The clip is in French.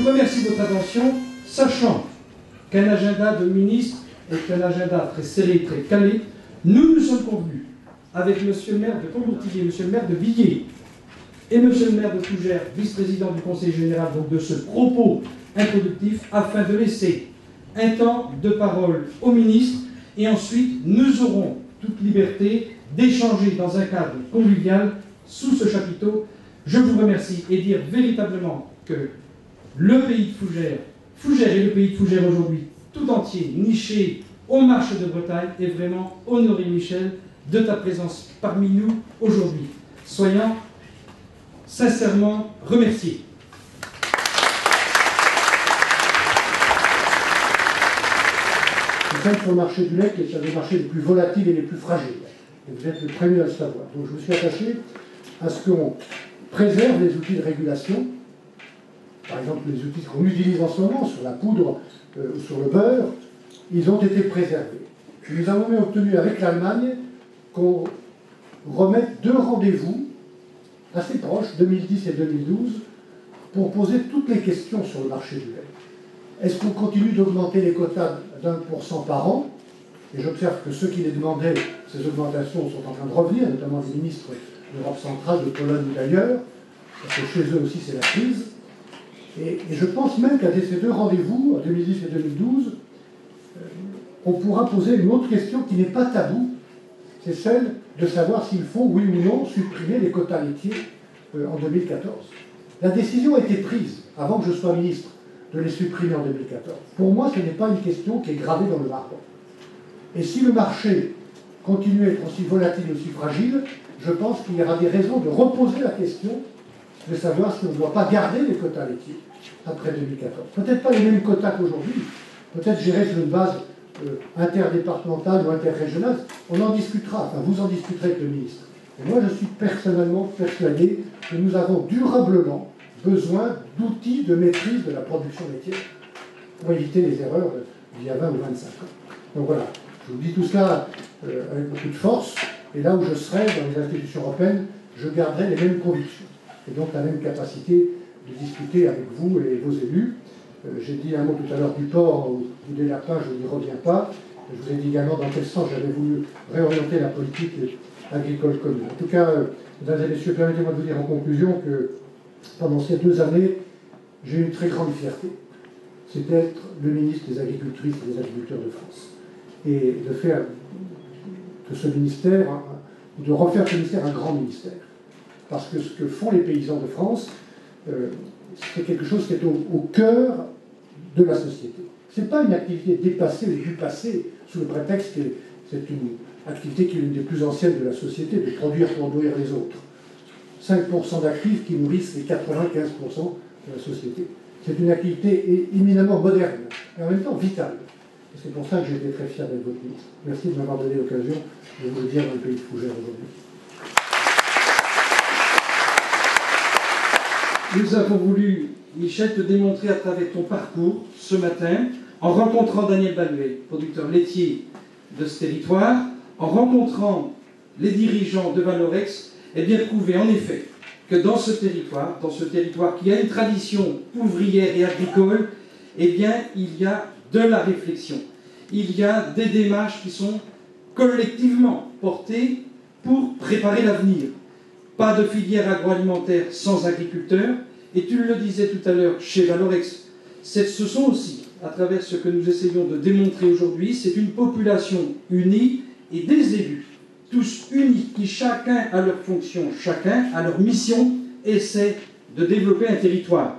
remercie de votre attention, sachant qu'un agenda de ministre est un agenda très serré, très calé. Nous nous sommes convenus avec monsieur le maire de Combourtillier, monsieur le maire de Villers et monsieur le maire de Fougères, vice-président du Conseil général, donc de ce propos introductif, afin de laisser un temps de parole au ministre, et ensuite nous aurons toute liberté d'échanger dans un cadre convivial sous ce chapiteau. Je vous remercie et dire véritablement que le pays de Fougères, Fougères et le pays de Fougères aujourd'hui, tout entier, niché aux marches de Bretagne, est vraiment honoré, Michel, de ta présence parmi nous aujourd'hui. Soyons sincèrement remerciés. Nous sommes sur le marché du lait, qui est un des marchés les plus volatiles et les plus fragiles. Et vous êtes le premier à le savoir. Donc je me suis attaché à ce qu'on préserve les outils de régulation. Par exemple, les outils qu'on utilise en ce moment, sur la poudre ou sur le beurre, ils ont été préservés. Nous avons même obtenu avec l'Allemagne qu'on remette 2 rendez-vous assez proches, 2010 et 2012, pour poser toutes les questions sur le marché du lait. Est-ce qu'on continue d'augmenter les quotas d'1% par an? Et j'observe que ceux qui les demandaient, ces augmentations sont en train de revenir, notamment les ministres d'Europe centrale, de Pologne ou d'ailleurs, parce que chez eux aussi c'est la crise. Et je pense même qu'à ces 2 rendez-vous, en 2010 et 2012, on pourra poser une autre question qui n'est pas taboue, c'est celle de savoir s'il faut, oui ou non, supprimer les quotas laitiers en 2014. La décision a été prise, avant que je sois ministre, de les supprimer en 2014. Pour moi, ce n'est pas une question qui est gravée dans le marbre. Et si le marché continue à être aussi volatile, aussi fragile, je pense qu'il y aura des raisons de reposer la question de savoir si on ne doit pas garder les quotas laitiers après 2014. Peut-être pas les mêmes quotas qu'aujourd'hui, peut-être gérer sur une base interdépartementale ou interrégionale. On en discutera, enfin vous en discuterez avec le ministre. Et moi, je suis personnellement persuadé que nous avons durablement besoin d'outils de maîtrise de la production laitière pour éviter les erreurs d'il y a 20 ou 25 ans. Donc voilà, je vous dis tout cela avec beaucoup de force, et là où je serai dans les institutions européennes, je garderai les mêmes convictions, et donc la même capacité de discuter avec vous et vos élus. J'ai dit un mot tout à l'heure du porc ou des lapins, je n'y reviens pas. Je vous ai dit également dans quel sens j'avais voulu réorienter la politique agricole commune. En tout cas, mesdames et messieurs, permettez-moi de vous dire en conclusion que pendant ces 2 années, j'ai eu une très grande fierté. C'est d'être le ministre des agricultrices et des agriculteurs de France. Et de faire de ce ministère, de refaire ce ministère un grand ministère. Parce que ce que font les paysans de France, c'est quelque chose qui est au cœur de la société. Ce n'est pas une activité dépassée ou du passé, sous le prétexte que c'est une activité qui est l'une des plus anciennes de la société, de produire pour nourrir les autres. 5% d'actifs qui nourrissent les 95% de la société. C'est une activité éminemment moderne, et en même temps vitale. Et c'est pour ça que j'ai été très fier d'être votre ministre. Merci de m'avoir donné l'occasion de vous le dire dans le pays de Fougères aujourd'hui. Nous avons voulu, Michel, te démontrer à travers ton parcours ce matin, en rencontrant Daniel Baluet, producteur laitier de ce territoire, en rencontrant les dirigeants de Valorex, et bien prouver en effet que dans ce territoire qui a une tradition ouvrière et agricole, eh bien, il y a de la réflexion. Il y a des démarches qui sont collectivement portées pour préparer l'avenir. Pas de filière agroalimentaire sans agriculteurs. Et tu le disais tout à l'heure chez Valorex, ce sont aussi, à travers ce que nous essayons de démontrer aujourd'hui, c'est une population unie et des élus, tous unis, qui chacun a leur fonction, chacun a leur mission, essaie de développer un territoire.